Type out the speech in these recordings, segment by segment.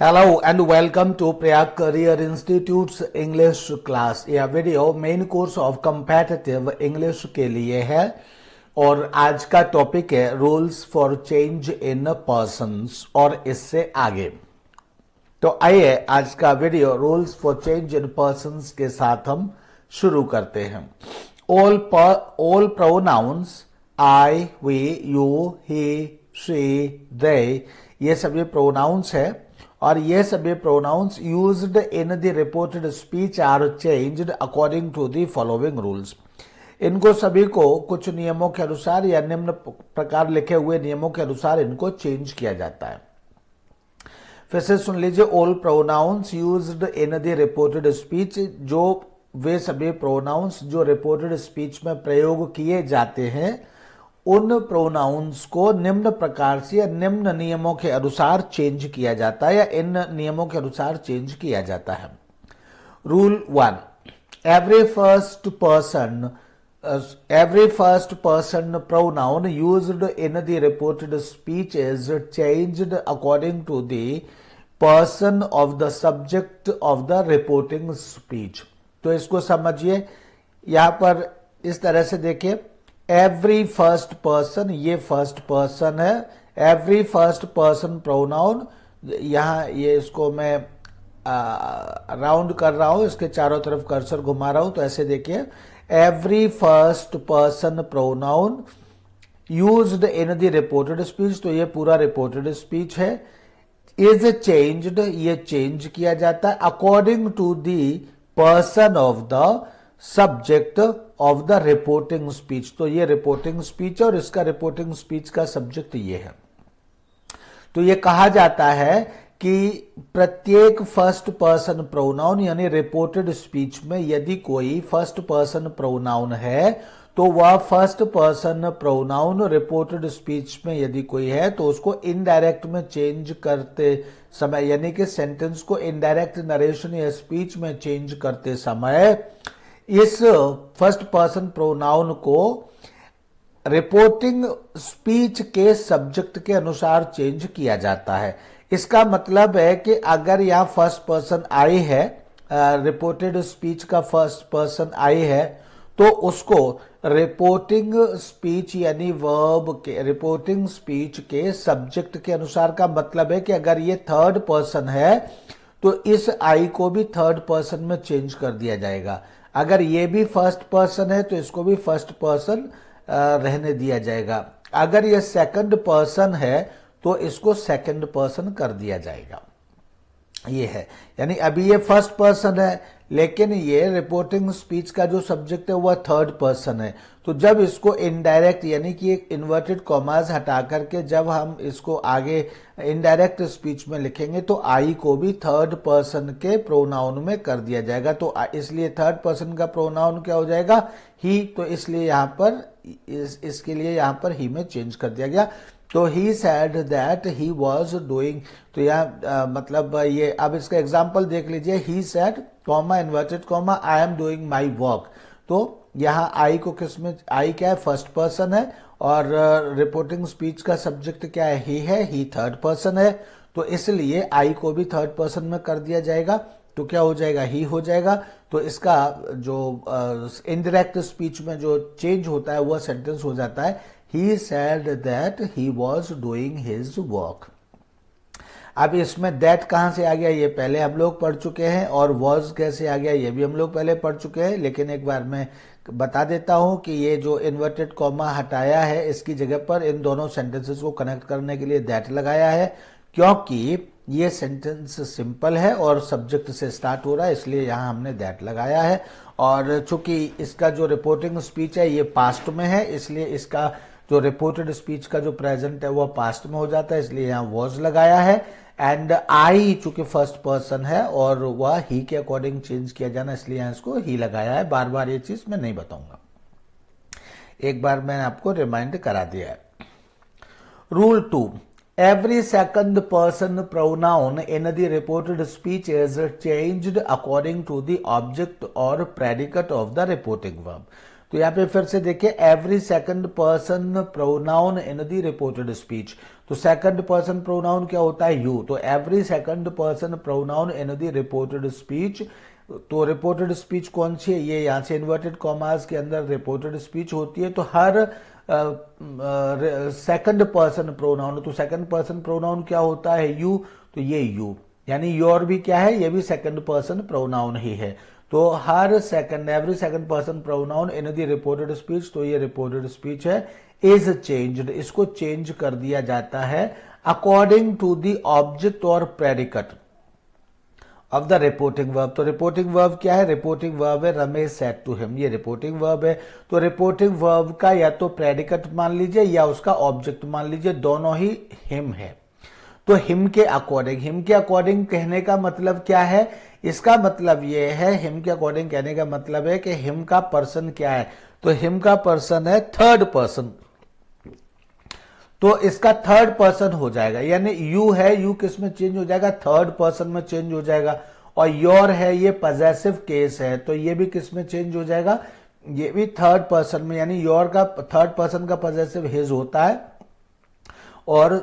Hello and welcome to Prayag Career Institute's English class। यह video main course of competitive English के लिए है और आज का टॉपिक है rules for change in persons और इससे आगे। तो आइए आज का video rules for change in persons के साथ हम शुरू करते हैं। All pronouns I, we, you, he, she, they, ये सभी प्रोनाउंस है और ये सभी pronouns used in the reported speech are changed according to the following rules. इनको सभी को कुछ नियमों के अनुसार या निम्न प्रकार लिखे हुए नियमों के अनुसार इनको चेंज किया जाता है। फिर से सुन लीजिए, all pronouns used in the reported speech, जो वे सभी प्रोनाउंस जो रिपोर्टेड स्पीच में प्रयोग किए जाते हैं उन प्रोनाउंस को निम्न प्रकार से या निम्न नियमों के अनुसार चेंज किया जाता है या इन नियमों के अनुसार चेंज किया जाता है। Rule 1, every first person pronoun used in the reported speech is changed according to the person of the subject of the reporting speech. तो इसको समझिए, यहां पर इस तरह से देखिए, एवरी फर्स्ट पर्सन, ये फर्स्ट पर्सन है। एवरी फर्स्ट पर्सन प्रोनाउन, यहां ये इसको मैं राउंड कर रहा हूं, इसके चारों तरफ कर्सर घुमा रहा हूं, तो ऐसे देखिए, every first person pronoun used in the reported speech, तो ये पूरा रिपोर्टेड स्पीच है। इज चेंज्ड, ये चेंज किया जाता है according to the person of the subject of the reporting speech. तो ये रिपोर्टिंग स्पीच और इसका रिपोर्टिंग स्पीच का सब्जेक्ट ये है। तो ये कहा जाता है कि प्रत्येक फर्स्ट पर्सन प्रोनाउन यानी रिपोर्टेड स्पीच में यदि कोई फर्स्ट पर्सन प्रोनाउन है तो वह first person pronoun reported speech में यदि कोई है तो उसको इनडायरेक्ट में चेंज करते समय, यानी कि सेंटेंस को इनडायरेक्ट नरेशन या स्पीच में चेंज करते समय इस फर्स्ट पर्सन प्रोनाउन को रिपोर्टिंग स्पीच के सब्जेक्ट के अनुसार चेंज किया जाता है। इसका मतलब है कि अगर यहां फर्स्ट पर्सन आई है, रिपोर्टेड स्पीच का फर्स्ट पर्सन आई है, तो उसको रिपोर्टिंग स्पीच यानी वर्ब के रिपोर्टिंग स्पीच के सब्जेक्ट के अनुसार का मतलब है कि अगर ये थर्ड पर्सन है तो इस आई को भी थर्ड पर्सन में चेंज कर दिया जाएगा। अगर ये भी फर्स्ट पर्सन है तो इसको भी फर्स्ट पर्सन रहने दिया जाएगा। अगर ये सेकंड पर्सन है तो इसको सेकंड पर्सन कर दिया जाएगा। ये है, यानी अभी ये फर्स्ट पर्सन है लेकिन ये रिपोर्टिंग स्पीच का जो सब्जेक्ट है वह थर्ड पर्सन है। तो जब इसको इनडायरेक्ट यानी कि एक इन्वर्टेड कॉमास हटा करके जब हम इसको आगे इनडायरेक्ट स्पीच में लिखेंगे तो आई को भी थर्ड पर्सन के प्रोनाउन में कर दिया जाएगा। तो इसलिए थर्ड पर्सन का प्रोनाउन क्या हो जाएगा, ही। तो इसलिए यहां पर इसके लिए यहां पर ही में चेंज कर दिया गया। तो he said that he was doing, तो यह मतलब ये, अब इसका एग्जाम्पल देख लीजिए, he said comma inverted comma I am doing my work. तो यहां आई को किसमें, आई क्या है, फर्स्ट पर्सन है और रिपोर्टिंग स्पीच का सब्जेक्ट क्या है, ही थर्ड पर्सन है। तो इसलिए आई को भी थर्ड पर्सन में कर दिया जाएगा। तो क्या हो जाएगा, ही हो जाएगा। तो इसका जो इनडायरेक्ट स्पीच में जो चेंज होता है वह सेंटेंस हो जाता है, he said that he was doing his work। अब इसमें that कहां से आ गया ये पहले हम लोग पढ़ चुके हैं और was कैसे आ गया ये भी हम लोग पहले पढ़ चुके हैं, लेकिन एक बार मैं बता देता हूं कि ये जो इन्वर्टेड कॉमा हटाया है इसकी जगह पर इन दोनों सेंटेंसेस को कनेक्ट करने के लिए that लगाया है, क्योंकि ये सेंटेंस सिंपल है और सब्जेक्ट से स्टार्ट हो रहा है, इसलिए यहां हमने that लगाया है। और चूंकि इसका जो रिपोर्टिंग स्पीच है ये पास्ट में है, इसलिए इसका जो रिपोर्टेड स्पीच का जो प्रेजेंट है वह पास्ट में हो जाता है, इसलिए यहां वॉज लगाया है। एंड आई चूंकि फर्स्ट पर्सन है और वह ही के अकॉर्डिंग चेंज किया जाना, इसलिए यहां इसको ही लगाया है। बार बार ये चीज मैं नहीं बताऊंगा, एक बार मैंने आपको रिमाइंड करा दिया है। Rule 2, every second person pronoun in the reported speech is changed according to the object और predicate of the reporting verb. तो यहां पे फिर से देखिए, every second person pronoun in the reported speech, तो सेकंड पर्सन प्रोनाउन क्या होता है? यू। तो every second person pronoun in the reported speech. तो रिपोर्टेड स्पीच कौन सी है? ये यहां से इन्वर्टेड कॉमास के अंदर रिपोर्टेड स्पीच होती है। तो हर सेकंड पर्सन प्रोनाउन, तो सेकंड पर्सन प्रोनाउन क्या होता है? यू। तो ये यू, यानी योर भी क्या है? ये भी सेकंड पर्सन प्रोनाउन ही है। तो हर second, every second person pronoun in the reported speech, तो ये रिपोर्टेड स्पीच है, इज चेंज्ड, इसको चेंज कर दिया जाता है अकॉर्डिंग टू द ऑब्जेक्ट और predicate of the reporting verb. तो रिपोर्टिंग वर्ब क्या है? रिपोर्टिंग वर्ब है रमेश सेड टू हिम, ये रिपोर्टिंग वर्ब है। तो रिपोर्टिंग वर्ब का या तो प्रेडिकेट मान लीजिए या उसका ऑब्जेक्ट मान लीजिए, दोनों ही हिम है। तो हिम के अकॉर्डिंग, हिम के अकॉर्डिंग कहने का मतलब क्या है? इसका मतलब यह है, हिम के अकॉर्डिंग कहने का मतलब है कि हिम का पर्सन क्या है? तो हिम का पर्सन है थर्ड पर्सन, तो इसका थर्ड पर्सन हो जाएगा, यानी यू है, यू किस में चेंज हो जाएगा? थर्ड पर्सन में चेंज हो जाएगा। और योर है, ये पजेसिव केस है, तो ये भी किस में चेंज हो जाएगा? ये भी थर्ड पर्सन में, यानी योर का थर्ड पर्सन का पजेसिव हिज होता है, और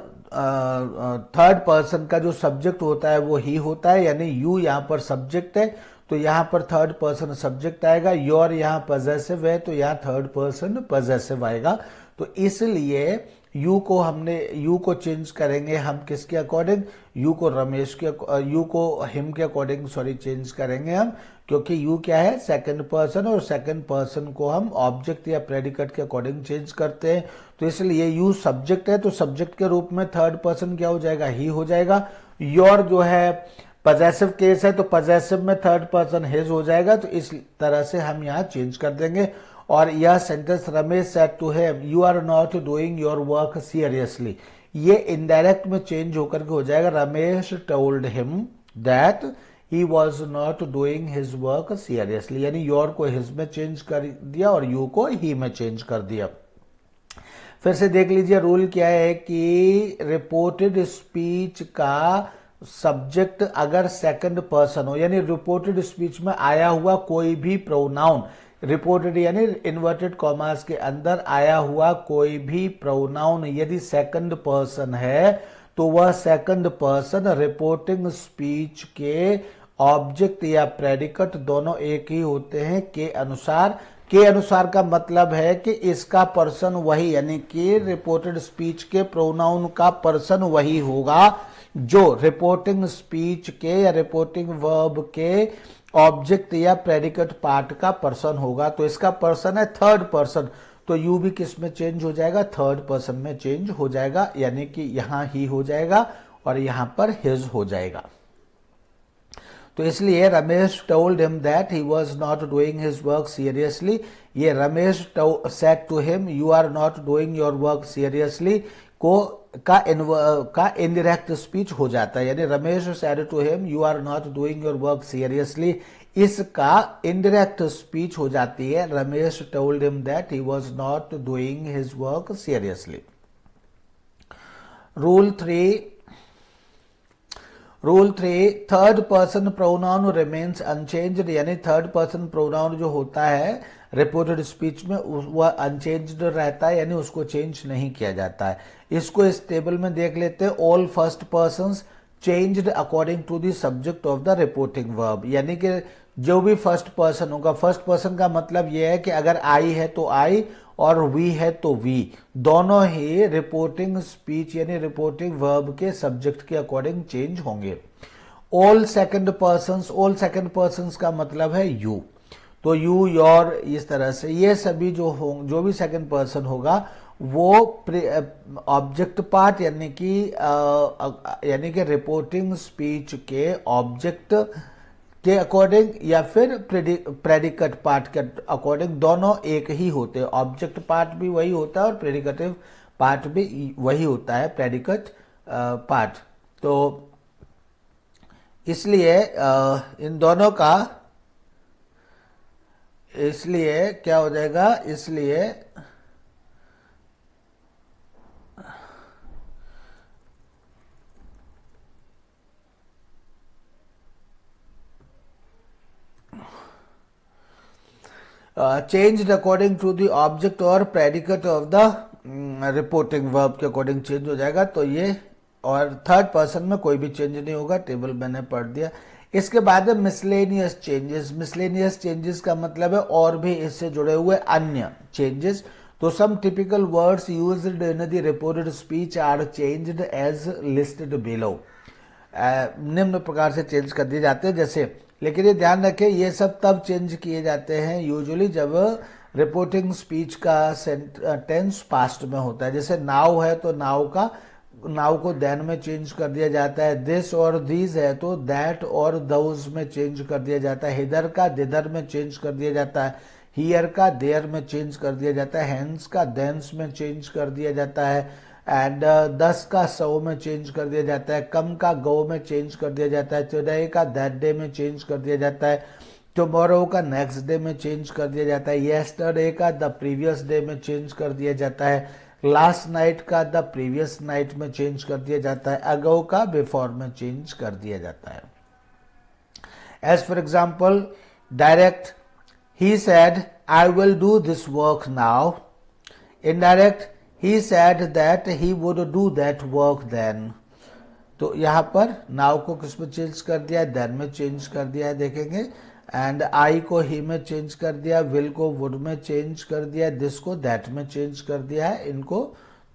थर्ड पर्सन का जो सब्जेक्ट होता है वो ही होता है, यानी यू यहां पर सब्जेक्ट है, तो यहां पर थर्ड पर्सन सब्जेक्ट आएगा। योर यहां पजेसिव है, तो यहां थर्ड पर्सन पजेसिव आएगा। तो इसलिए यू को हमने, यू को चेंज करेंगे हम किसके अकॉर्डिंग? यू को रमेश के, यू को हिम के अकॉर्डिंग सॉरी चेंज करेंगे हम, क्योंकि यू क्या है? सेकंड पर्सन, और सेकंड पर्सन को हम ऑब्जेक्ट या प्रेडिकेट के अकॉर्डिंग चेंज करते हैं। तो इसलिए यू सब्जेक्ट है, तो सब्जेक्ट के रूप में थर्ड पर्सन क्या हो जाएगा? ही हो जाएगा। योर जो है पजेसिव केस है, तो पजेसिव में थर्ड पर्सन हिज हो जाएगा। तो इस तरह से हम यहाँ चेंज कर देंगे। और यह sentence Ramesh said to him you are not doing your work seriously, ये इनडायरेक्ट में चेंज होकर के हो जाएगा Ramesh told him that he was not doing his work seriously, यानी योर को हिज में चेंज कर दिया और यू को ही में चेंज कर दिया। फिर से देख लीजिए रूल क्या है कि रिपोर्टेड स्पीच का सब्जेक्ट अगर सेकंड पर्सन हो, यानी रिपोर्टेड स्पीच में आया हुआ कोई भी प्रोनाउन, रिपोर्टेड यानी इन्वर्टेड कॉमास के अंदर आया हुआ कोई भी प्रोनाउन यदि सेकंड पर्सन है, तो वह सेकंड पर्सन रिपोर्टिंग स्पीच के ऑब्जेक्ट या प्रेडिकेट दोनों एक ही होते हैं के अनुसार। के अनुसार का मतलब है कि इसका पर्सन वही, यानी कि रिपोर्टेड स्पीच के प्रोनाउन का पर्सन वही होगा जो रिपोर्टिंग स्पीच के या रिपोर्टिंग वर्ब के ऑब्जेक्ट या प्रेडिकेट पार्ट का पर्सन होगा। तो इसका पर्सन है थर्ड पर्सन, तो यू भी किस में चेंज हो जाएगा? थर्ड पर्सन में चेंज हो जाएगा, यानी कि यहां ही हो जाएगा और यहां पर हिज हो जाएगा। तो इसलिए Ramesh told him that he was not doing his work seriously, ये Ramesh said to him you are not doing your work seriously का इनडायरेक्ट स्पीच हो जाता है, यानी Ramesh said to him you are not doing your work seriously, इसका indirect speech हो जाती है Ramesh told him that he was not doing his work seriously. Rule 3 third person pronoun remains unchanged, यानी थर्ड पर्सन प्रोनाउन जो होता है reported speech में वह अनचेंज्ड रहता है, यानी उसको चेंज नहीं किया जाता है। इसको इस टेबल में देख लेते हैं। All first persons changed according to the subject of the reporting verb, यानी कि जो भी फर्स्ट पर्सन होगा, फर्स्ट पर्सन का मतलब यह है कि अगर आई है तो आई और वी है तो वी, दोनों ही रिपोर्टिंग स्पीच यानी रिपोर्टिंग वर्ब के सब्जेक्ट के अकॉर्डिंग चेंज होंगे। ऑल सेकंड पर्सन्स का मतलब है यू, तो यू योर इस तरह से ये सभी जो भी सेकंड पर्सन होगा वो ऑब्जेक्ट पार्ट यानी कि रिपोर्टिंग स्पीच के ऑब्जेक्ट के अकॉर्डिंग या फिर प्रेडिकेट पार्ट के अकॉर्डिंग दोनों एक ही होते हैं। ऑब्जेक्ट पार्ट भी वही होता है और प्रेडिकेटिव पार्ट भी वही होता है, प्रेडिकेट पार्ट। तो इसलिए इन दोनों का, इसलिए क्या हो जाएगा, इसलिए changed according to the object or predicate of the reporting verb के अकॉर्डिंग चेंज हो जाएगा। तो ये, और थर्ड पर्सन में कोई भी चेंज नहीं होगा, टेबल मैंने पढ़ दिया। इसके बाद है मिसलेनियस चेंजेस। मिसलेनियस चेंजेस का मतलब है और भी इससे जुड़े हुए अन्य चेंजेस। तो some typical words used in the reported speech are changed as listed below. निम्न प्रकार से चेंज कर दिए जाते हैं जैसे, लेकिन ये ध्यान रखें ये सब तब चेंज किए जाते हैं यूजुअली जब रिपोर्टिंग स्पीच का टेंस पास्ट में होता है। जैसे नाउ है तो नाउ को देन में चेंज कर दिया जाता है। दिस और दीज है तो दैट और दोज में चेंज कर दिया जाता है। हिदर का दिदर में चेंज कर दिया जाता है। हियर का देयर में चेंज कर दिया जाता है। हैंस का देंस में चेंज कर दिया जाता है। एंड 10 का सौ में चेंज कर दिया जाता है। कम का गो में चेंज कर दिया जाता है। टुडे का दैट डे में चेंज कर दिया जाता है। टुमारो का नेक्स्ट डे में चेंज कर दिया जाता है। येस्टरडे का द प्रीवियस डे में चेंज कर दिया जाता है। लास्ट नाइट का द प्रीवियस नाइट में चेंज कर दिया जाता है। अगो का बिफोर में चेंज कर दिया जाता है। As for example, direct, he said I will do this work now. Indirect, he said that he would do that work then. तो यहाँ पर नाउ को किस में चेंज कर दिया है, देन में चेंज कर दिया है, देखेंगे। एंड आई को ही में चेंज कर दिया, विल को वुड में चेंज कर दिया, दिस को दैट में चेंज कर दिया है, इनको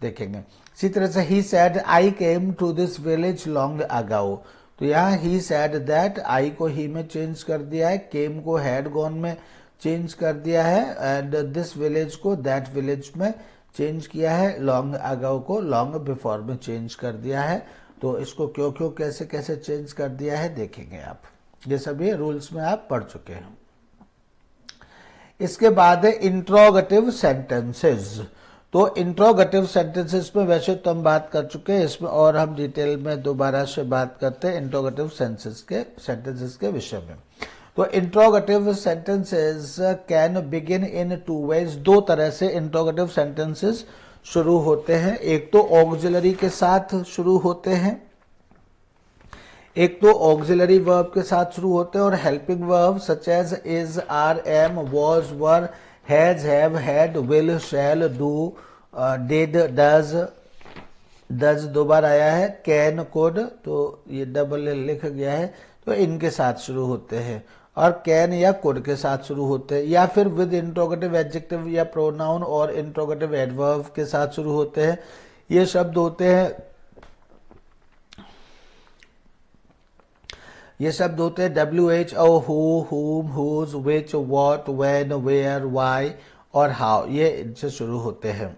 देखेंगे। इसी तरह से he said I came to this village long ago. तो यहाँ ही सैड दैट, आई को ही में चेंज कर दिया है, केम को हैड गॉन में चेंज कर दिया है, एंड दिस विलेज को दैट विलेज में चेंज किया है, लॉन्ग अगाउ को लॉन्ग बिफोर में चेंज कर दिया है। तो इसको क्यों क्यों कैसे कैसे चेंज कर दिया है देखेंगे आप। ये सभी रूल्स में आप पढ़ चुके हैं। इसके बाद है इंट्रोगेटिव सेंटेंसेस। तो इंट्रोगेटिव सेंटेंसेस में वैसे तो हम बात कर चुके हैं, इसमें और हम डिटेल में दोबारा से बात करते हैं इंट्रोगेटिव सेंटेंसेस के विषय में। तो interrogative sentences can begin in two ways. दो तरह से इंट्रोगेटिव सेंटेंसेस शुरू होते हैं। एक तो ऑक्सिलरी के साथ शुरू होते हैं, एक तो ऑक्सिलरी वर्ब के साथ शुरू होते हैं, और helping verb such as is, are, am, was, were, has, have, had, will, shall, do, did, does दो बार आया है, कैन, कुड, तो ये डबल लिख गया है, तो इनके साथ शुरू होते हैं। और कैन या कुड के साथ शुरू होते हैं, या फिर विद इंट्रोगेटिव एडजेक्टिव या प्रोनाउन और इंट्रोगेटिव एडवर्ब के साथ शुरू होते हैं। ये शब्द होते हैं, ये शब्द होते हैं WHO, who, whom, whose, which, what, when, where, why और how, ये इनसे शुरू होते हैं।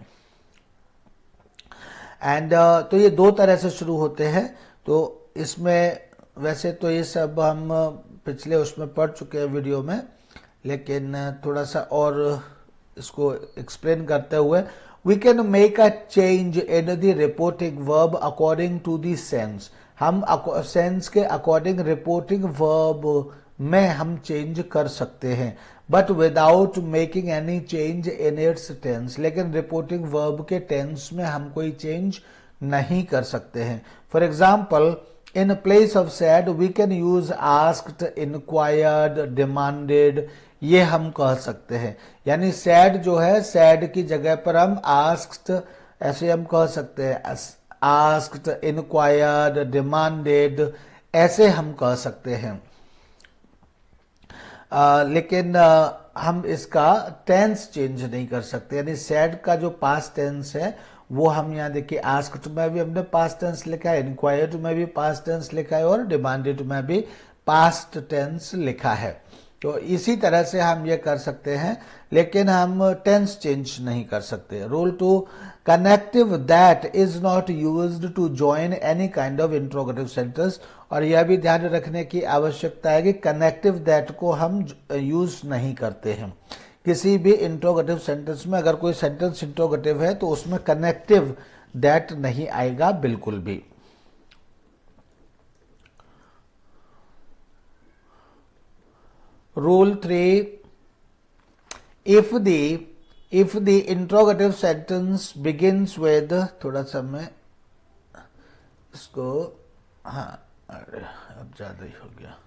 एंड तो ये दो तरह से शुरू होते हैं। तो इसमें वैसे तो ये सब हम पिछले उसमें पढ़ चुके हैं वीडियो में, लेकिन थोड़ा सा और इसको एक्सप्लेन करते हुए, we can make a change in the reporting verb according to the sense. हम सेंस के अकॉर्डिंग रिपोर्टिंग वर्ब में हम चेंज कर सकते हैं, but without making any change in its tense. लेकिन रिपोर्टिंग वर्ब के टेंस में हम कोई चेंज नहीं कर सकते हैं। For example, in place of said we can use asked, inquired, demanded, ये हम कह सकते हैं। यानी सैड जो है, सैड की जगह पर हम आस्क्ड ऐसे हम कह सकते हैं, आस्क्ड, इंक्वायर्ड, डिमांडेड, ऐसे हम कह सकते हैं। लेकिन हम इसका टेंस चेंज नहीं कर सकते। यानी सैड का जो पास्ट टेंस है वो हम यहाँ देखिए, आस्क्ड में भी हमने पास्ट टेंस लिखा है, इंक्वायर्ड में भी पास्ट टेंस लिखा है, और डिमांडेड में भी पास्ट टेंस लिखा है। तो इसी तरह से हम ये कर सकते हैं, लेकिन हम टेंस चेंज नहीं कर सकते। Rule 2, connective that is not used to join any kind of interrogative sentence. और यह भी ध्यान रखने की आवश्यकता है कि कनेक्टिव दैट को हम यूज नहीं करते हैं किसी भी इंट्रोगेटिव सेंटेंस में। अगर कोई सेंटेंस इंट्रोगेटिव है तो उसमें कनेक्टिव दैट नहीं आएगा बिल्कुल भी। Rule 3, if the interrogative sentence begins with, थोड़ा सा मैं इसको, हाँ अरे अब ज्यादा ही हो गया।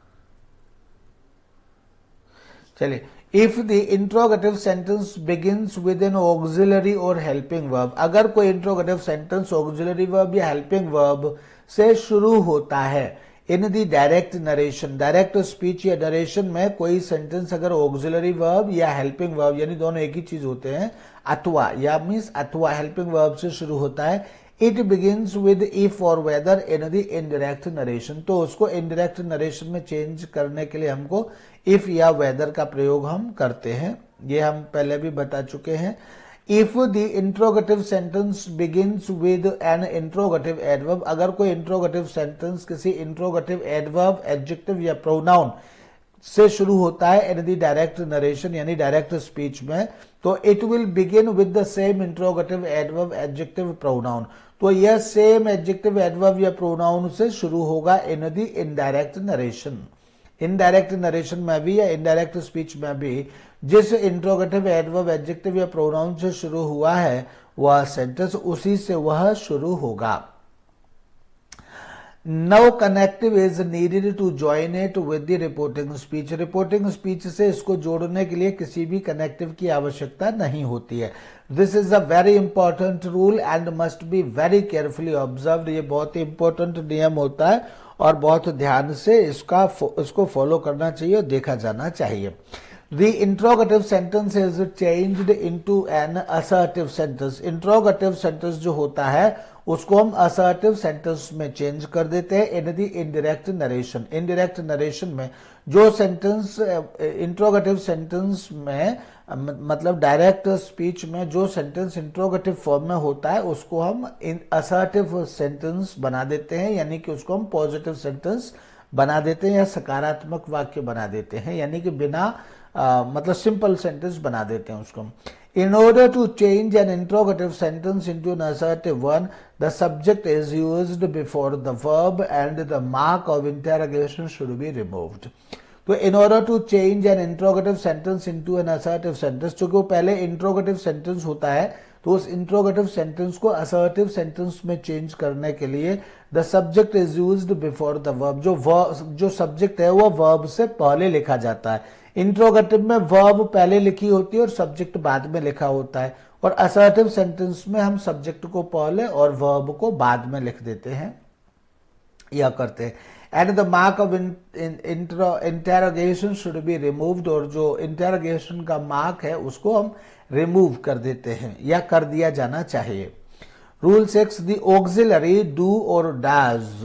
चलिए, if the interrogative sentence begins with N auxiliary और हेल्पिंग वर्ब, अगर कोई इंट्रोगेटिव सेंटेंस ऑक्सिलरी वर्ब या हेल्पिंग वर्ब से शुरू होता है इन दी डायरेक्ट नरेशन, डायरेक्ट स्पीच या नरेशन में कोई सेंटेंस अगर ऑक्सिलरी वर्ब या हेल्पिंग वर्ब यानी दोनों एक ही चीज होते हैं, अथवा या मीन्स अथवा हेल्पिंग वर्ब से शुरू होता है, it begins with if or whether in the indirect narration, तो उसको इनडायरेक्ट नरेशन में चेंज करने के लिए हमको इफ या वेदर का प्रयोग हम करते हैं। ये हम पहले भी बता चुके हैं। If the interrogative sentence begins with an interrogative adverb, अगर कोई इंट्रोगेटिव सेंटेंस किसी इंट्रोगेटिव एडवर्ब, एडजेक्टिव या प्रोनाउन से शुरू होता है इन द डायरेक्ट नरेशन यानी डायरेक्ट स्पीच में, तो it will begin with the same interrogative adverb, adjective, pronoun, तो यह सेम एडजेक्टिव, एडवर्ब या प्रोनाउन से शुरू होगा in the indirect narration. Indirect narration में भी या इनडायरेक्ट स्पीच में भी जिस इंट्रोगेटिव, एडवर्ब, एडजेक्टिव या प्रोनाउन से शुरू हुआ है वह सेंटेंस उसी से वह शुरू होगा। No connective is needed to join it with the reporting speech, reporting speech से इसको जोड़ने के लिए किसी भी कनेक्टिव की आवश्यकता नहीं होती है। This is a very important rule and must be very carefully observed, ये बहुत ही इंपॉर्टेंट नियम होता है और बहुत ध्यान से इसको फॉलो करना चाहिए और देखा जाना चाहिए। The interrogative sentence is changed into an assertive sentence. Interrogative sentence जो होता है उसको हम assertive sentence में चेंज कर देते हैं in the indirect narration. Indirect narration में जो सेंटेंस इंट्रोगेटिव सेंटेंस में मतलब डायरेक्ट स्पीच में जो सेंटेंस इंट्रोगेटिव फॉर्म में होता है उसको हम असर्टिव सेंटेंस बना देते हैं, यानी कि उसको हम पॉजिटिव सेंटेंस बना देते हैं या सकारात्मक वाक्य बना देते हैं, यानी कि बिना मतलब सिंपल सेंटेंस बना देते हैं उसको। In order to change an interrogative sentence into an assertive one, the subject is used before the verb and the mark of interrogation should be removed. तो in order to change an interrogative sentence into an assertive sentence, चूंकि वो पहले interrogative sentence होता है तो उस interrogative sentence को assertive sentence में चेंज करने के लिए the subject is used before the verb, जो सब्जेक्ट है वो वर्ब से पहले लिखा जाता है। इंट्रोगेटिव में वर्ब पहले लिखी होती है और सब्जेक्ट बाद में लिखा होता है, और असर्टिव सेंटेंस में हम सब्जेक्ट को पहले और वर्ब को बाद में लिख देते हैं या करते हैं। And the mark of interrogation should be removed, और जो इंटेरोगेशन का मार्क है उसको हम रिमूव कर देते हैं या कर दिया जाना चाहिए। रूल 6, द ऑक्सिलरी डू और does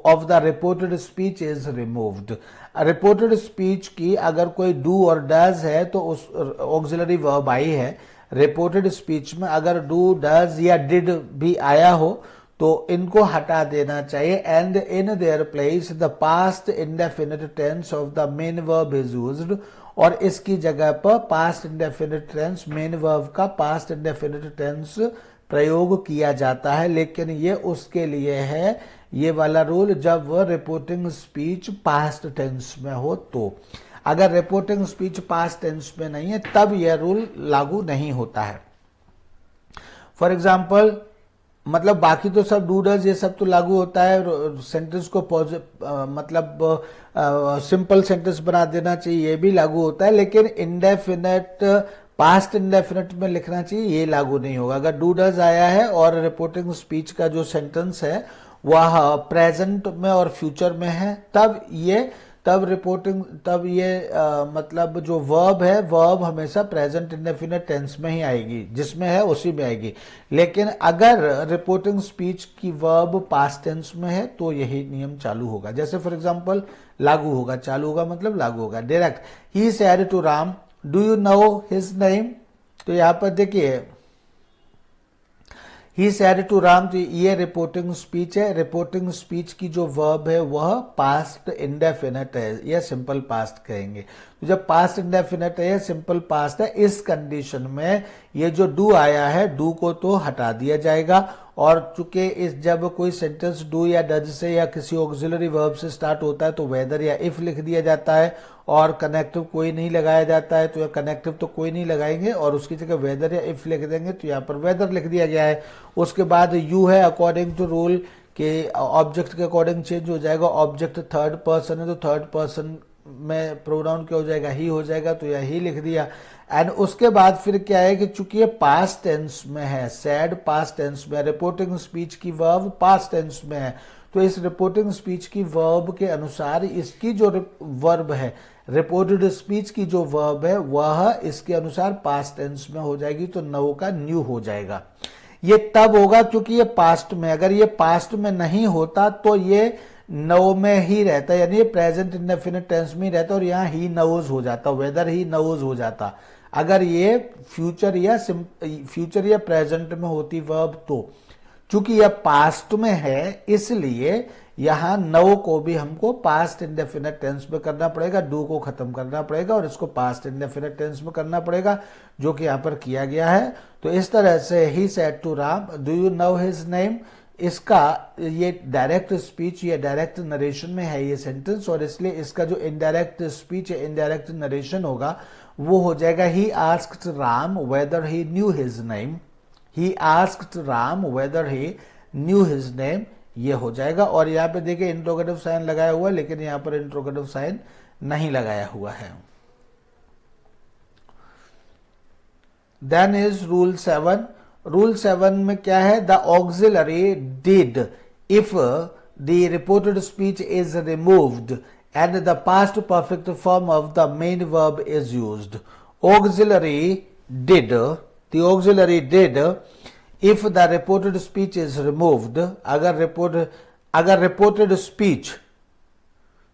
of the reported speech is removed. Reported speech की अगर कोई डू और डज है तो उस ऑक्सिलरी वर्ब आई है, रिपोर्टेड स्पीच में अगर डू, डज या डिड भी आया हो तो इनको हटा देना चाहिए। And in their place the past indefinite tense of the main verb is used, और इसकी जगह पर past indefinite tense, main verb का पास्ट इंडेफिनिट टेंस प्रयोग किया जाता है, लेकिन ये उसके लिए है ये वाला रूल जब वह रिपोर्टिंग स्पीच पास्ट टेंस में हो। तो अगर रिपोर्टिंग स्पीच पास्ट टेंस में नहीं है तब यह रूल लागू नहीं होता है। फॉर एग्जाम्पल मतलब बाकी तो सब डू डज ये सब तो लागू होता है, सेंटेंस को मतलब सिंपल सेंटेंस बना देना चाहिए ये भी लागू होता है, लेकिन इंडेफिनेट पास्ट इंडेफिनेट में लिखना चाहिए ये लागू नहीं होगा। अगर डू डज आया है और रिपोर्टिंग स्पीच का जो सेंटेंस है वह प्रेजेंट में और फ्यूचर में है तब रिपोर्टिंग मतलब जो वर्ब है वर्ब हमेशा प्रेजेंट इंडेफिनिट टेंस में ही आएगी, जिसमें है उसी में आएगी। लेकिन अगर रिपोर्टिंग स्पीच की वर्ब पास्ट टेंस में है तो यही नियम चालू होगा। जैसे फॉर एग्जांपल लागू होगा, चालू होगा मतलब लागू होगा। Direct, he said to Ram, do you know his name, तो यहां पर देखिए ही सेड टू राम, तो ये रिपोर्टिंग स्पीच है। रिपोर्टिंग स्पीच की जो वर्ब है वह पास्ट इंडेफिनिट है या सिंपल पास्ट कहेंगे। तो जब पास्ट इंडेफिनिट है या सिंपल पास्ट है, इस कंडीशन में ये जो डू आया है डू को तो हटा दिया जाएगा, और चूंकि इस जब कोई सेंटेंस डू या डज से या किसी ऑक्सिलरी वर्ब से स्टार्ट होता है तो वेदर या इफ लिख दिया जाता है, और कनेक्टिव कोई नहीं लगाया जाता है तो या कनेक्टिव तो कोई नहीं लगाएंगे और उसकी जगह वेदर या इफ लिख देंगे, तो यहाँ पर वेदर लिख दिया गया है। उसके बाद यू है अकॉर्डिंग टू रूल के ऑब्जेक्ट के अकॉर्डिंग चेंज हो जाएगा। ऑब्जेक्ट थर्ड पर्सन है तो थर्ड पर्सन में प्रोनाउन क्या हो जाएगा, ही हो जाएगा, तो यह ही लिख दिया। एंड उसके बाद फिर क्या है कि चूंकि ये पास्ट टेंस में है, सैड पास्ट टेंस में, रिपोर्टिंग स्पीच की वर्ब पास्ट टेंस में है, तो इस रिपोर्टिंग स्पीच की वर्ब के अनुसार इसकी जो वर्ब है, रिपोर्टेड स्पीच की जो वर्ब है वह इसके अनुसार पास्ट टेंस में हो जाएगी, तो नो का न्यू हो जाएगा। ये तब होगा क्योंकि ये पास्ट में, अगर ये पास्ट में नहीं होता तो ये नो में ही रहता, यानी ये प्रेजेंट इंडेफिनिट टेंस में ही रहता और यहाँ ही नोज हो जाता, वेदर ही नोज हो जाता। अगर ये फ्यूचर या प्रेजेंट में होती वर्ब तो, चूंकि यह पास्ट में है इसलिए यहां नो को भी हमको पास्ट इंडेफिनिट टेंस में करना पड़ेगा, डू को खत्म करना पड़ेगा और इसको पास्ट इंडेफिनिट टेंस में करना पड़ेगा, जो कि यहां पर किया गया है। तो इस तरह से he said to Ram, do you know his name, इसका ये डायरेक्ट स्पीच या डायरेक्ट नरेशन में है ये सेंटेंस, और इसलिए इसका जो इनडायरेक्ट स्पीच या इनडायरेक्ट नरेशन होगा वो हो जाएगा he asked Ram whether he knew his name, he asked Ram whether he knew his name, ये हो जाएगा। और यहाँ पे देखिए इंट्रोगेटिव साइन लगाया हुआ है, लेकिन यहाँ पर इंट्रोगेटिव साइन नहीं लगाया हुआ है। Then is rule 7। रूल 7 में क्या है, the auxiliary did if the reported speech is removed and the past perfect form of the main verb is used. Auxiliary did, the auxiliary did if the reported speech is removed, अगर reported speech,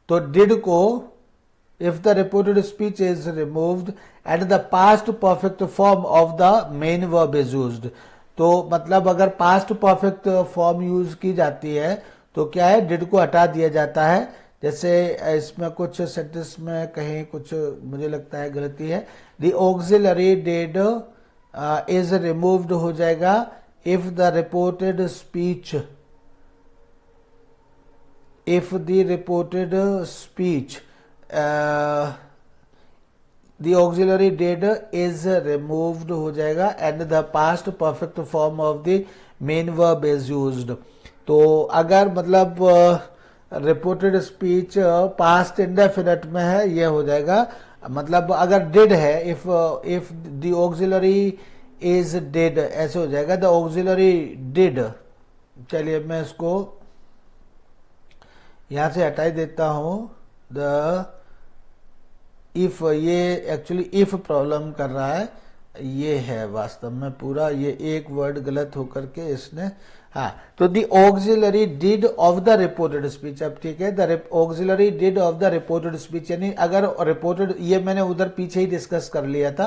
तो did को if the reported speech is removed and the past perfect form of the main verb is used, तो मतलब अगर past perfect form use की जाती है तो क्या है, did को हटा दिया जाता है। जैसे इसमें कुछ सेंटेंस में कहीं कुछ मुझे लगता है गलती है, the auxiliary did is removed हो जाएगा if the reported speech, if the reported speech the auxiliary did is removed हो जाएगा and the past perfect form of the main verb is used। तो अगर मतलब रिपोर्टेड स्पीच पास्ट इंडेफिनिट में है ये हो जाएगा, मतलब अगर डिड है, if the auxiliary is did ऐसे हो जाएगा, द ऑक्सिलरी डिड। चलिए मैं इसको यहां से हटा देता हूं, द इफ, ये एक्चुअली इफ प्रॉब्लम कर रहा है, ये है वास्तव में पूरा, ये एक वर्ड गलत होकर के इसने, हाँ, तो the auxiliary did of the reported speech, अब ठीक है, the auxiliary did of the reported speech, यानी अगर रिपोर्टेड, ये मैंने उधर पीछे ही डिस्कस कर लिया था,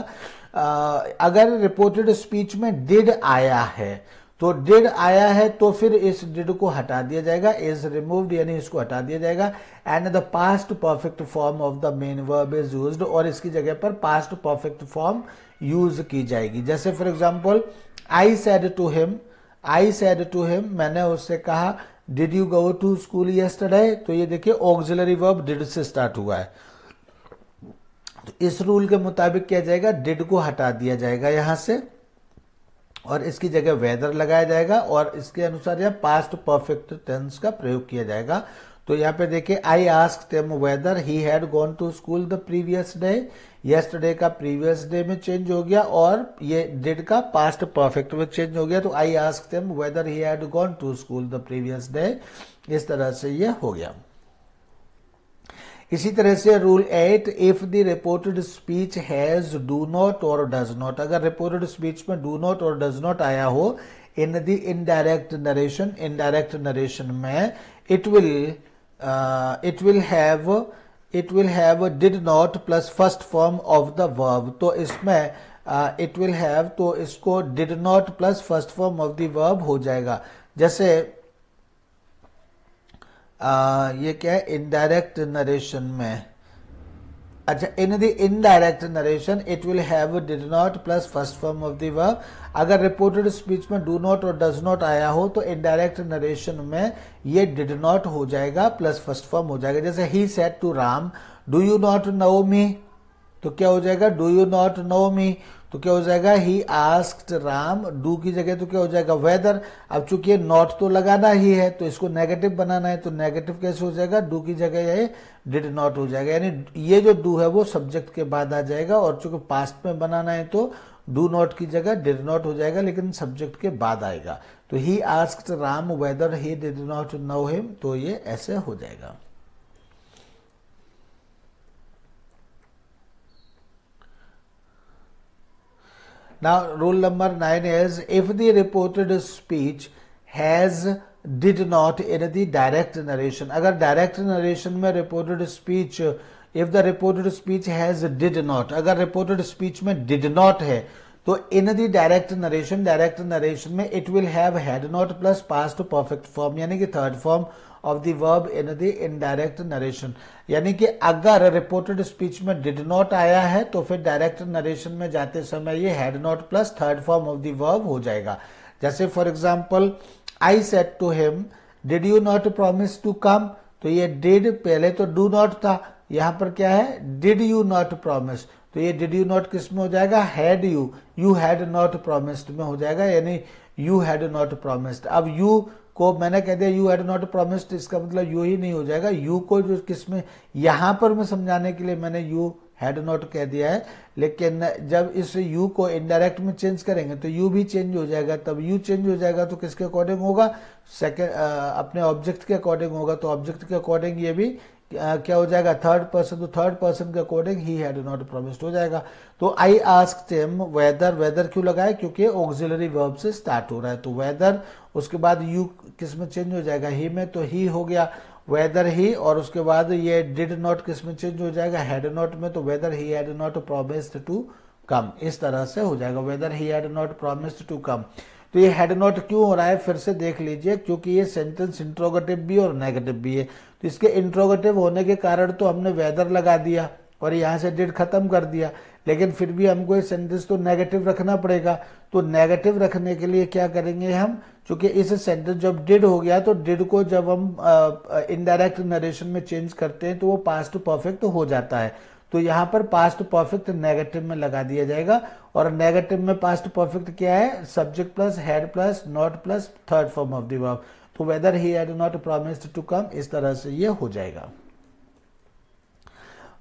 अगर रिपोर्टेड स्पीच में डिड आया है तो डिड आया है तो फिर इस डिड को हटा दिया जाएगा, इज रिमूव्ड यानी इसको हटा दिया जाएगा, and the past perfect form of the main verb is used, और इसकी जगह पर पास्ट परफेक्ट फॉर्म यूज की जाएगी। जैसे for example I said to him, I said to him, मैंने उससे कहा, did you go to school yesterday, तो ये देखिए ऑक्सिलरी वर्ब डिड से स्टार्ट हुआ है, तो इस रूल के मुताबिक क्या जाएगा, डिड को हटा दिया जाएगा यहां से और इसकी जगह वेदर लगाया जाएगा और इसके अनुसार यह पास्ट परफेक्ट टेंस का प्रयोग किया जाएगा। तो यहाँ पे देखिए, I asked him whether he had gone to school the previous day, yesterday का प्रीवियस डे में चेंज हो गया और ये डिड का पास्ट परफेक्ट में चेंज हो गया, तो I asked him whether he had gone to school the previous day, इस तरह से ये हो गया। इसी तरह से rule 8, if the reported speech has do not और डज नॉट, अगर रिपोर्टेड स्पीच में डू नॉट और डज नॉट आया हो in the indirect narration, indirect narration में it will have did not plus first form of the verb, तो इसमें it will have, तो इसको did not plus first form of the verb हो जाएगा। जैसे ये क्या है, इनडायरेक्ट नरेशन में, अच्छा, इन the indirect narration it will have did not plus first form of the verb, अगर रिपोर्टेड स्पीच में डू नॉट और डज नॉट आया हो तो इनडायरेक्ट नरेशन में ये डिड नॉट हो जाएगा प्लस फर्स्ट फॉर्म हो जाएगा। जैसे he said to Ram, do you not know me, तो क्या हो जाएगा, do you not know me, तो क्या हो जाएगा, ही आस्क्ड राम, डू की जगह तो क्या हो जाएगा वेदर। अब चूंकि ये नॉट तो लगाना ही है तो इसको नेगेटिव बनाना है, तो नेगेटिव कैसे हो जाएगा, डू की जगह ये डिड नॉट हो जाएगा, यानी ये जो डू है वो सब्जेक्ट के बाद आ जाएगा, और चूंकि पास्ट में बनाना है तो डू नॉट की जगह डिड नॉट हो जाएगा, लेकिन सब्जेक्ट के बाद आएगा। तो ही asked Ram whether he did not know him, तो ये ऐसे हो जाएगा। Now, rule number 9 is if the reported speech has did not in the direct narration, अगर direct narration में reported speech, if the reported speech has did not, अगर reported speech में did not है तो in the direct narration में it will have had not plus past perfect form, यानी कि third form of the verb in the indirect narration, यानी कि अगर रिपोर्टेड स्पीच में डिड नॉट आया है तो फिर डायरेक्ट नरेशन में जाते समय ये had not plus third form of the verb हो जाएगा। जैसे for example I said to him did you not promise to come, तो ये डिड पहले तो डू नॉट था, यहां पर क्या है डिड यू नॉट प्रॉमिस, तो ये डिड यू नॉट किस में हो जाएगा, had you had not promised में हो जाएगा, यानी यू हैड नॉट प्रॉमिस्ड। अब यू को मैंने कह दिया यू हैड नॉट प्रॉमिस्ड, इसका मतलब यू ही नहीं हो जाएगा, यू को जो किसमें यहां पर मैं समझाने के लिए मैंने यू हैड नॉट कह दिया है, लेकिन जब इस यू को इनडायरेक्ट में चेंज करेंगे तो यू भी चेंज हो जाएगा, तब यू चेंज हो जाएगा तो किसके अकॉर्डिंग होगा, सेकेंड अपने ऑब्जेक्ट के अकॉर्डिंग होगा, तो ऑब्जेक्ट के अकॉर्डिंग ये भी क्या हो जाएगा थर्ड पर्सन, तो थर्ड पर्सन के according he had not promised हो जाएगा। तो I asked him whether, whether क्यों लगाए, क्योंकि ऑक्सिलरी वर्ब से स्टार्ट हो रहा है, तो वेदर उसके बाद यू किस में चेंज हो जाएगा, ही में, तो ही हो गया वेदर ही, और उसके बाद ये डिड नॉट किस में चेंज हो जाएगा, हैड नॉट में, तो whether he had not promised to come, इस तरह से हो जाएगा whether he had not promised to come. तो ये हैड नॉट क्यों हो रहा है फिर से देख लीजिए, क्योंकि ये सेंटेंस इंट्रोगेटिव भी और नेगेटिव भी है, तो इसके इंट्रोगेटिव होने के कारण तो हमने वेदर लगा दिया और यहां से डिड खत्म कर दिया, लेकिन फिर भी हमको ये सेंटेंस तो नेगेटिव रखना पड़ेगा, तो नेगेटिव रखने के लिए क्या करेंगे हम, क्योंकि इस सेंटेंस जब डिड हो गया तो डिड को जब हम इनडायरेक्ट नरेशन में चेंज करते हैं तो वो पास्ट परफेक्ट हो जाता है, तो यहां पर पास्ट परफेक्ट नेगेटिव में लगा दिया जाएगा, और नेगेटिव में पास्ट परफेक्ट क्या है, subject plus had plus not plus third form of the verb, तो whether he had not promised to come, इस तरह से ये हो जाएगा।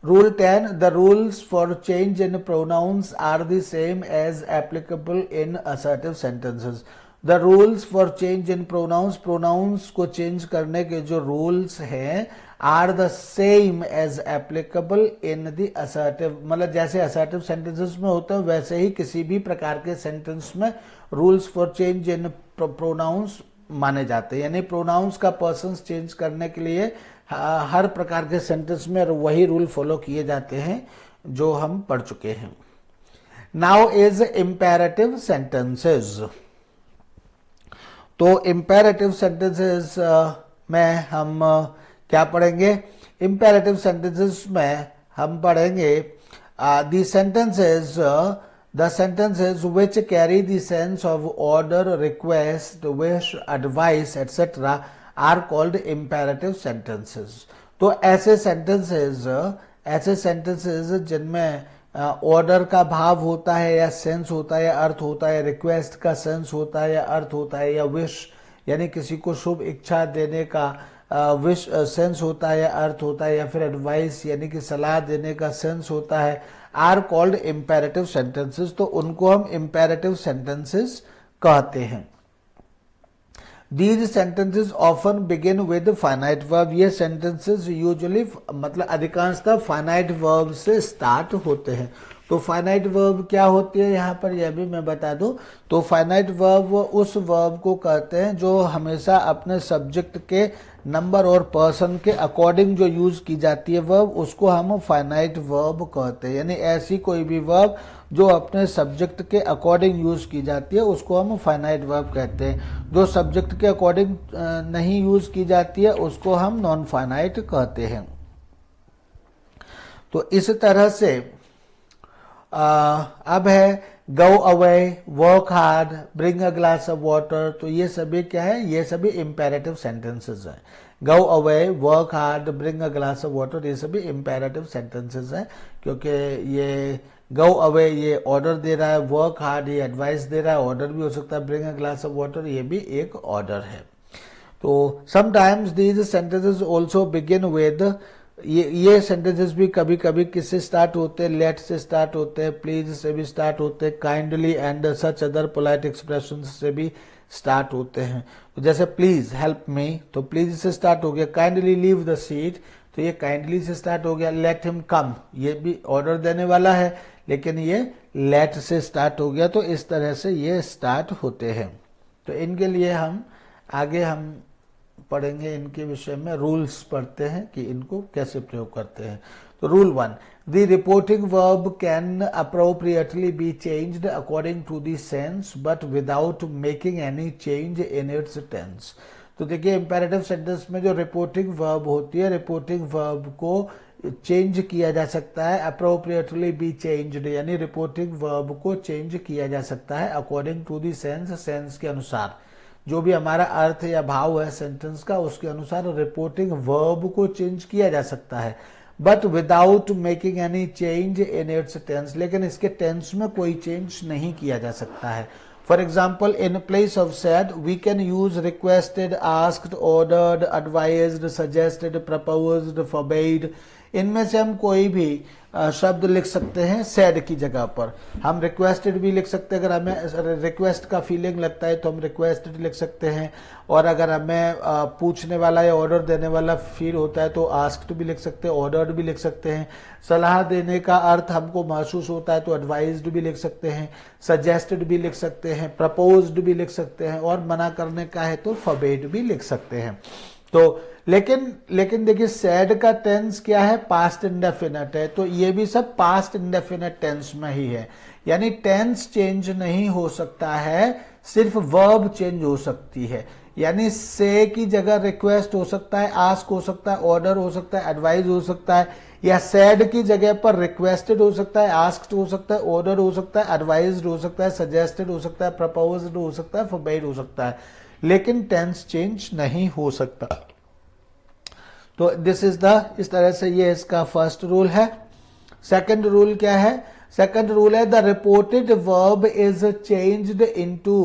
Rule 10, the rules for change in pronouns are the same as applicable in assertive sentences. The rules for change in pronouns, pronouns को change करने के जो rules हैं are the same as applicable in the assertive, मतलब जैसे assertive sentences में होता है वैसे ही किसी भी प्रकार के sentence में rules for change in pronouns माने जाते हैं, यानी प्रोनाउंस का पर्सन चेंज करने के लिए हर प्रकार के सेंटेंस में वही रूल फॉलो किए जाते हैं जो हम पढ़ चुके हैं। नाउ इज इंपेरेटिव सेंटेंसेस, तो इंपेरेटिव सेंटेंसेस में हम क्या पढ़ेंगे, इंपेरेटिव सेंटेंसेस में हम पढ़ेंगे the sentences which carry the sense of order, request, wish, advice, etc. are called imperative sentences. तो ऐसे sentences जिनमें ऑर्डर का भाव होता है या सेंस होता है या अर्थ होता है, रिक्वेस्ट का सेंस होता है या अर्थ होता है, या विश यानी किसी को शुभ इच्छा देने का विश सेंस होता है या अर्थ होता है, या फिर एडवाइस यानी कि सलाह देने का सेंस होता है, आर कॉल्ड इंपेरेटिव सेंटेंसेस, तो उनको हम इंपेरेटिव सेंटेंसेस कहते हैं। These sentences often begin with finite verb, ये sentences usually मतलब अधिकांशतः finite verb से start होते हैं। तो फाइनाइट वर्ब क्या होती है यहाँ पर यह भी मैं बता दूं, तो फाइनाइट वर्ब उस वर्ब को कहते हैं जो हमेशा अपने सब्जेक्ट के नंबर और पर्सन के अकॉर्डिंग जो यूज की जाती है वर्ब, उसको हम फाइनाइट वर्ब कहते हैं, यानी ऐसी कोई भी वर्ब जो अपने सब्जेक्ट के अकॉर्डिंग यूज की जाती है उसको हम फाइनाइट वर्ब कहते हैं, जो सब्जेक्ट के अकॉर्डिंग नहीं यूज की जाती है उसको हम नॉन फाइनाइट कहते हैं। तो इस तरह से अब है go away, work hard, bring a glass of water, तो ये सभी क्या है, ये सभी इंपेरेटिव सेंटेंसेस हैं। Go away, work hard, bring a glass of water, ये सभी इंपेरेटिव सेंटेंसेस हैं, क्योंकि ये गो अवे ये ऑर्डर दे रहा है, वर्क हार्ड ये एडवाइस दे रहा है, ऑर्डर भी हो सकता है, bring a glass of water ये भी एक ऑर्डर है। तो sometimes these sentences also begin with, ये सेंटेंसेस भी कभी कभी किससे स्टार्ट होते हैं, लेट से स्टार्ट होते हैं, प्लीज से भी स्टार्ट होते हैं, kindly and such other polite expression से भी स्टार्ट होते हैं। तो जैसे प्लीज हेल्प मी, तो प्लीज से स्टार्ट हो गया, काइंडली लीव द सीट, तो ये काइंडली से स्टार्ट हो गया, लेट हिम कम, ये भी ऑर्डर देने वाला है लेकिन ये लेट से स्टार्ट हो गया। तो इस तरह से ये स्टार्ट होते हैं। तो इनके लिए हम आगे पढ़ेंगे, इनके विषय में रूल्स पढ़ते हैं कि इनको कैसे प्रयोग करते हैं। तो rule 1, the reporting verb can appropriately be changed according to the sense but without making any change in its tense. तो देखिए इंपेरेटिव सेंटेंस में जो रिपोर्टिंग वर्ब होती है, रिपोर्टिंग वर्ब को चेंज किया जा सकता है, अप्रोप्रिएटली बी चेंज्ड, यानी रिपोर्टिंग वर्ब को चेंज किया जा सकता है according to the sense, sense के अनुसार, जो भी हमारा अर्थ या भाव है सेंटेंस का उसके अनुसार रिपोर्टिंग वर्ब को चेंज किया जा सकता है, but without making any change in its tense, लेकिन इसके टेंस में कोई चेंज नहीं किया जा सकता है। For example, in place of said we can use requested, asked, ordered, advised, suggested, proposed, forbade, इनमें से हम कोई भी शब्द लिख सकते हैं सैड की जगह पर। हम रिक्वेस्टेड भी लिख सकते हैं, अगर हमें रिक्वेस्ट का फीलिंग लगता है तो हम रिक्वेस्टेड लिख सकते हैं, और अगर हमें पूछने वाला या ऑर्डर देने वाला फील होता है तो आस्क्ड भी लिख सकते हैं, ऑर्डर्ड भी लिख सकते हैं। सलाह देने का अर्थ हमको महसूस होता है तो एडवाइज्ड भी लिख सकते हैं, सजेस्टेड भी लिख सकते हैं, प्रपोज्ड भी लिख सकते हैं, और मना करने का है तो फॉरबेड भी लिख सकते हैं। तो लेकिन देखिए सैड का टेंस क्या है, पास्ट इंडेफिनिट है, तो ये भी सब पास्ट इंडेफिनिट टेंस में ही है, यानी टेंस चेंज नहीं हो सकता है, सिर्फ वर्ब चेंज हो सकती है। यानी से की जगह रिक्वेस्ट हो सकता है, आस्क हो सकता है, ऑर्डर हो सकता है, एडवाइज हो सकता है, या सैड की जगह पर रिक्वेस्टेड हो सकता है, आस्क्ड हो सकता है, ऑर्डर हो सकता है, एडवाइज्ड हो सकता है, सजेस्टेड हो सकता है, प्रपोज्ड हो सकता है, फॉरबेड हो सकता है, लेकिन टेंस चेंज नहीं हो सकता। तो इस तरह से ये इसका फर्स्ट रूल है। सेकंड रूल क्या है, सेकंड रूल है the reported verb is changed into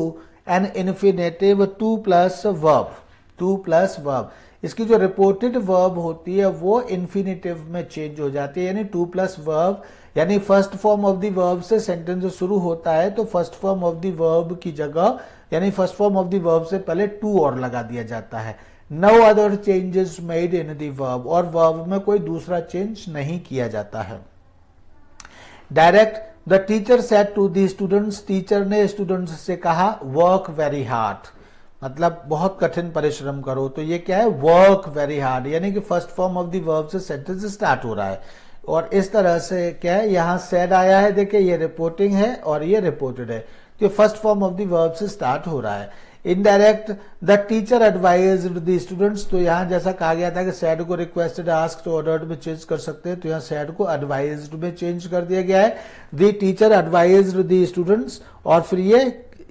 an infinitive to plus verb. इसकी जो रिपोर्टेड वर्ब होती है वो इन्फिनेटिव में चेंज हो जाती है, यानी टू प्लस वर्ब, यानी first form of the verb से सेंटेंस शुरू होता है तो first form of the verb की जगह, यानी first form of the verb से पहले टू और लगा दिया जाता है। No other changes made in the verb, और वर्ब में कोई दूसरा चेंज नहीं किया जाता है। Direct, the teacher said to the students, teacher ने स्टूडेंट्स से कहा वर्क वेरी हार्ड, मतलब बहुत कठिन परिश्रम करो। तो ये क्या है, वर्क वेरी हार्ड, यानी कि first form of the verb से सेंटेंस स्टार्ट हो रहा है। और इस तरह से क्या है, यहां सेड आया है, देखिए ये रिपोर्टिंग है और ये रिपोर्टेड है, तो first form of the verb से स्टार्ट हो रहा है। Indirect, the teacher advised the students, तो यहां जैसा कहा गया था कि सैड को रिक्वेस्टेड, आस्क्ड, ऑर्डर्ड में चेंज कर सकते हैं, तो यहां सैड को एडवाइज्ड में चेंज कर दिया गया है। The teacher advised the students, और फिर ये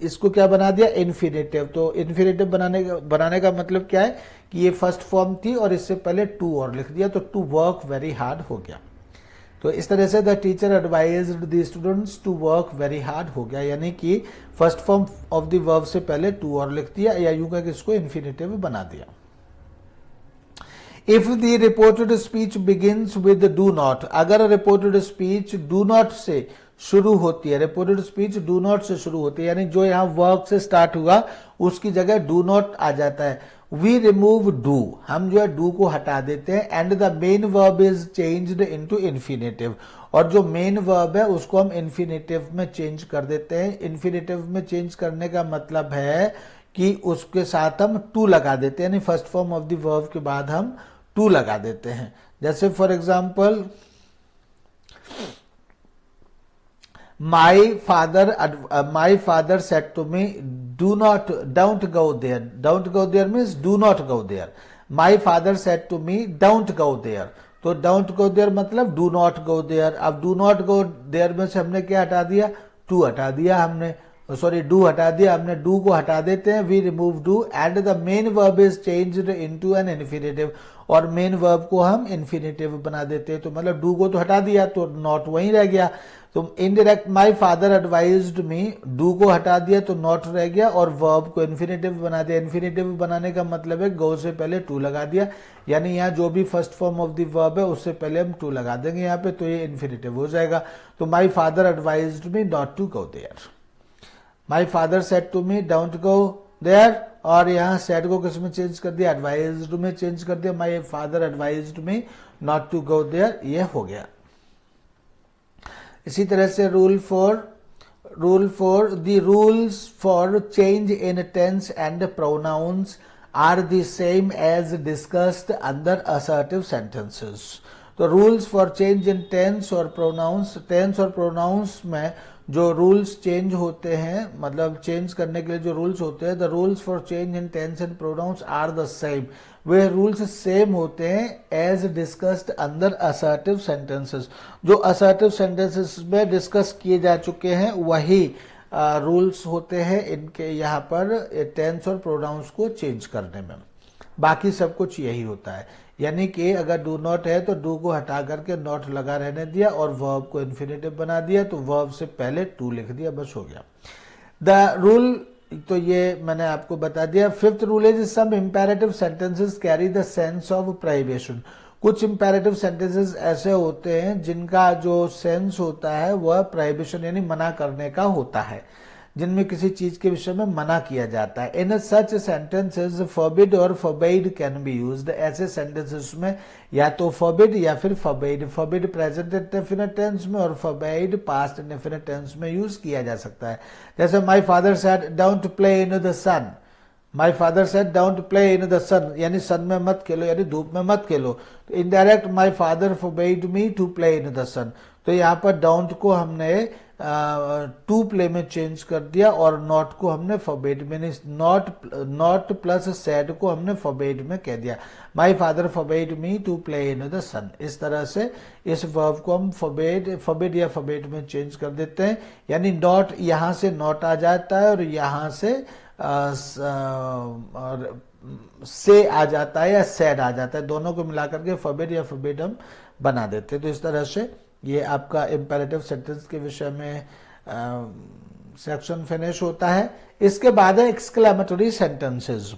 इसको क्या बना दिया, इन्फिनेटिव। तो इन्फिनेटिव बनाने का मतलब क्या है कि ये फर्स्ट फॉर्म थी और इससे पहले टू और लिख दिया, तो टू वर्क वेरी हार्ड हो गया। तो इस तरह से the teacher advised the students to work very hard हो गया, यानी कि first form of the verb से पहले टू और लिख दिया, या यूं कह के इसको इन्फिनेटिव बना दिया। If the reported speech begins with do not, अगर रिपोर्टेड स्पीच डू नॉट से शुरू होती है, रिपोर्टेड स्पीच डू नॉट से शुरू होती है, यानी जो यहां वर्ब से स्टार्ट हुआ उसकी जगह डू नॉट आ जाता है। वी रिमूव डू, हम जो है डू को हटा देते हैं, and the main verb is changed into infinitive, और जो मेन वर्ब है उसको हम इन्फिनेटिव में चेंज कर देते हैं। इन्फिनेटिव में चेंज करने का मतलब है कि उसके साथ हम टू लगा देते हैं, यानी first form of the verb के बाद हम टू लगा देते हैं। जैसे for example, My father said to me, don't go there. Don't go there means do not go there. My father said to me, don't go there. तो don't go there मतलब do not go there। अब do not go there में से हमने क्या हटा दिया, to हटा दिया हमने। सॉरी डू हटा दिया, हमने डू को हटा देते हैं, we remove do and the main verb is changed into an infinitive, और मेन वर्ब को हम इन्फिनेटिव बना देते हैं। तो मतलब डू को तो हटा दिया तो नॉट वहीं रह गया। तो indirect my father advised me, do को हटा दिया तो नॉट रह गया और वर्ब को इन्फिनेटिव बना दिया। इन्फिनेटिव बनाने का मतलब है गो से पहले टू लगा दिया, यानी यहाँ जो भी first form of the verb है उससे पहले हम टू लगा देंगे यहाँ पे, तो ये इन्फिनेटिव हो जाएगा। तो my father advised me not to go there, my father said to me don't go there, और यहाँ सेड को किस में चेंज कर दिया, एडवाइज्ड में चेंज कर दिया, my father advised me not to go there, ये हो गया। इसी तरह से rule four the rules for change in tense and pronouns are the same as discussed under assertive sentences. तो rules for change in tense और pronouns में जो रूल्स चेंज होते हैं, मतलब चेंज करने के लिए जो रूल्स होते हैं, the rules for change in tense and pronouns are the same, वे रूल्स सेम होते हैं as discussed under assertive sentences. जो असर्टिव सेंटेंसेस में डिस्कस किए जा चुके हैं वही रूल्स होते हैं इनके यहाँ पर टेंस और प्रोनाउंस को चेंज करने में, बाकी सब कुछ यही होता है। यानी कि अगर डू नॉट है तो डू को हटा करके नॉट लगा रहने दिया और वर्ब को इन्फिनेटिव बना दिया, तो वर्ब से पहले टू लिख दिया, बस हो गया। द रूल, तो ये मैंने आपको बता दिया। Fifth rule is some imperative sentences carry the sense of prohibition. कुछ इंपेरेटिव सेंटेंसेस ऐसे होते हैं जिनका जो सेंस होता है वह प्रोहिबिशन यानी मना करने का होता है, जिनमें किसी चीज के विषय में मना किया जाता है। इन सच सेंटेंसेस फॉरबिड और फॉरबेड कैन बी यूज्ड। ऐसे सेंटेंसेस में या तो फॉरबिड या फिर forbade, forbid present indefinite tense में और फॉरबेड पास्ट इंडेफिनिट टेंस में यूज किया जा सकता है। जैसे my father said don't play in the sun, my father said don't play in the sun, यानी सन में मत खेलो, यानी धूप में मत खेलो। तो indirect my father forbade me to play in the sun, तो यहाँ पर डोंट को हमने टू प्ले में चेंज कर दिया और नॉट को हमने फॉरबेड में, नॉट प्लस सेड को हमने फॉरबेड में कह दिया। My father forbade me to play in the sun. इस तरह से इस वर्ब को हम फॉरबेड या फॉरबेड में चेंज कर देते हैं, यानी नॉट यहाँ से नॉट आ जाता है और यहाँ से से आ जाता है या सेड आ जाता है, दोनों को मिलाकर के फॉरबिड या फॉरबिड हम बना देते हैं। तो इस तरह से ये आपका इंपेरेटिव सेंटेंस के विषय में सेक्शन फिनिश होता है। इसके बाद है एक्सक्लेमेटरी सेंटेंसेस।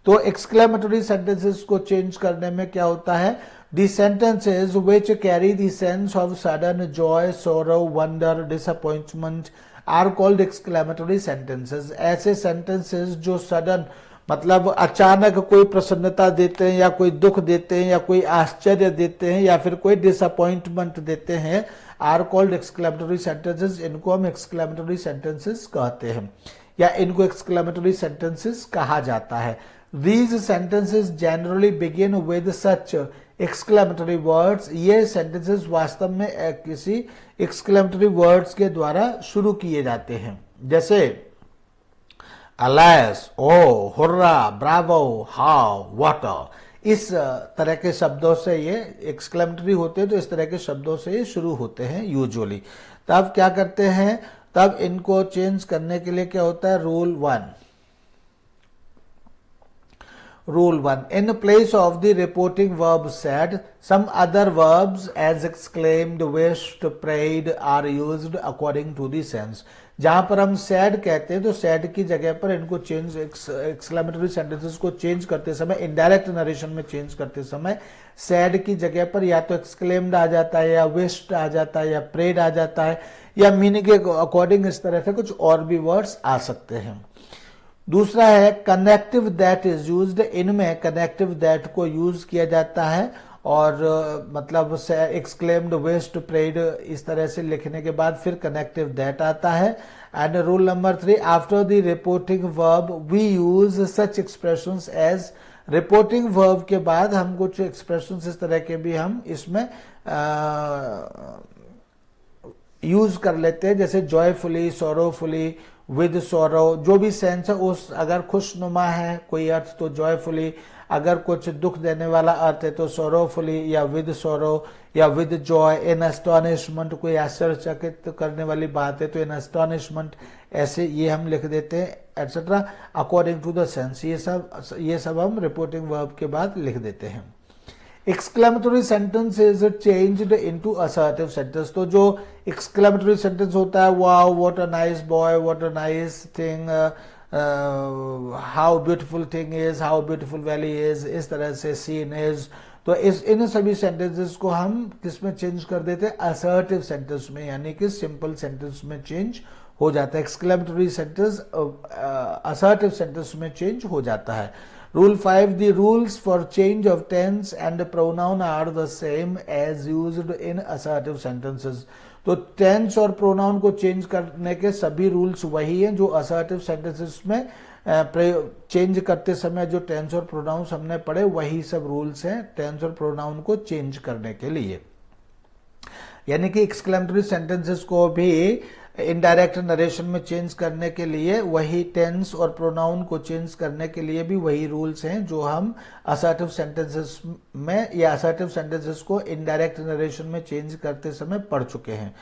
तो एक्सक्लेमेटरी सेंटेंसेस को चेंज करने में क्या होता है, the sentences which carry the sense of sudden joy, sorrow, wonder, disappointment are called exclamatory sentences. ऐसे सेंटेंसेस जो सडन मतलब अचानक कोई प्रसन्नता देते हैं या कोई दुख देते हैं या कोई आश्चर्य देते हैं या फिर कोई डिसअपॉइंटमेंट देते हैं, आर कॉल्ड एक्सक्लेमेटरी सेंटेंसेस। इनको हम एक्सक्लेमेटरी सेंटेंसेस कहते हैं या इनको एक्सक्लेमेटरी सेंटेंसेस कहा जाता है। These sentences generally begin with such exclamatory words। ये sentences वास्तव में किसी exclamatory words के द्वारा शुरू किए जाते हैं, जैसे alas, oh, hurrah, bravo, how, what। इस तरह के शब्दों से ये एक्सक्लेमेटरी होते हैं, तो इस तरह के शब्दों से ये शुरू होते हैं यूजुअली। तब क्या करते हैं, तब इनको चेंज करने के लिए क्या होता है, rule one, in place of the reporting verb said, some other verbs as exclaimed, wished, prayed are used according to the sense। जहां पर हम said कहते हैं तो said की जगह पर इनको चेंज, एक्सक्लेमेटरी सेंटेंसेस को चेंज करते समय, इनडायरेक्ट नरेशन में चेंज करते समय said की जगह पर या तो exclaimed आ जाता है या wished आ जाता है या prayed आ जाता है या मीनिंग के अकॉर्डिंग इस तरह से कुछ और भी वर्ड्स आ सकते हैं। दूसरा है कनेक्टिव दैट इज यूज्ड। इनमें कनेक्टिव दैट को यूज किया जाता है और मतलब एक्सक्लेम्ड, विश्ड, प्रेड इस तरह से लिखने के बाद फिर कनेक्टिव दैट आता है। And rule number 3, after the reporting verb we use such expressions as. Reporting verb के बाद हम कुछ एक्सप्रेशंस इस तरह के भी हम इसमें यूज कर लेते हैं, जैसे जॉयफुली, सोरोफुली, विद सोरो। जो भी सेंस है उस, अगर खुशनुमा है कोई अर्थ तो जॉयफुली, अगर कुछ दुख देने वाला अर्थ है तो sorrowfully या with sorrow या with joy, in astonishment कोई आश्चर्यचकित करने वाली बात है तो in astonishment ऐसे ये हम लिख देते हैं etcetera according to the sense. ये सब हम रिपोर्टिंग वर्ब के बाद लिख देते हैं। Exclamatory sentence is changed into assertive sentence. तो जो एक्सक्लेमेटरी सेंटेंस होता है, wow what a nice boy, what a nice thing, how beautiful thing is, how beautiful valley is, इस तरह से सीन इज, तो इन सभी सेंटेंसेस को हम किसमें चेंज कर देते हैं, असर्टिव सेंटेंस में, यानी कि सिंपल सेंटेंस में चेंज हो जाता है। एक्सक्लेमेटरी सेंटेंस असर्टिव सेंटेंस में चेंज हो जाता है। Rule 5, the rules for change of tense and pronoun are the same as used in assertive sentences. तो टेंस और प्रोनाउन को चेंज करने के सभी रूल्स वही हैं जो असर्टिव सेंटेंसेस में चेंज करते समय जो टेंस और प्रोनाउंस हमने पढ़े वही सब रूल्स हैं टेंस और प्रोनाउन को चेंज करने के लिए। यानी कि एक्सक्लेमेटरी सेंटेंसेस को भी इनडायरेक्ट नरेशन में चेंज करने के लिए वही टेंस और प्रोनाउन को चेंज करने के लिए भी वही रूल्स हैं जो हम असर्टिव सेंटेंसेस में या असर्टिव सेंटेंसेस को इनडायरेक्ट नरेशन में चेंज करते समय पढ़ चुके हैं।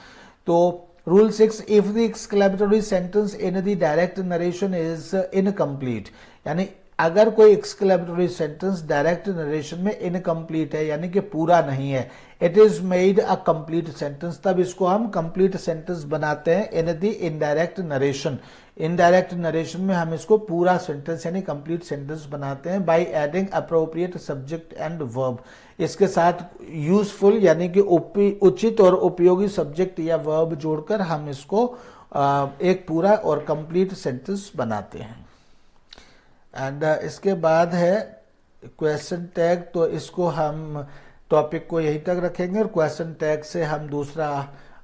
तो rule 6, if the exclamatory sentence in the direct narration is incomplete, यानी अगर कोई एक्सक्लेमेटरी सेंटेंस डायरेक्ट नरेशन में इनकम्प्लीट है यानी कि पूरा नहीं है, it is made a complete sentence, तब इसको हम कंप्लीट सेंटेंस बनाते हैं इन the indirect narration. Indirect narration में हम इसको पूरा सेंटेंस यानी कंप्लीट सेंटेंस बनाते हैं by adding appropriate subject and verb. इसके साथ यूजफुल यानी कि उचित और उपयोगी सब्जेक्ट या वर्ब जोड़कर हम इसको एक पूरा और कंप्लीट सेंटेंस बनाते हैं। एंड इसके बाद है क्वेश्चन टैग, तो इसको हम टॉपिक को यहीं तक रखेंगे और क्वेश्चन टैग से हम दूसरा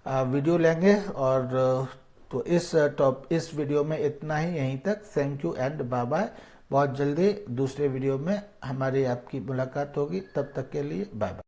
वीडियो लेंगे। और तो इस वीडियो में इतना ही, यहीं तक। Thank you and bye bye. बहुत जल्दी दूसरे वीडियो में हमारी आपकी मुलाकात होगी, तब तक के लिए बाय बाय।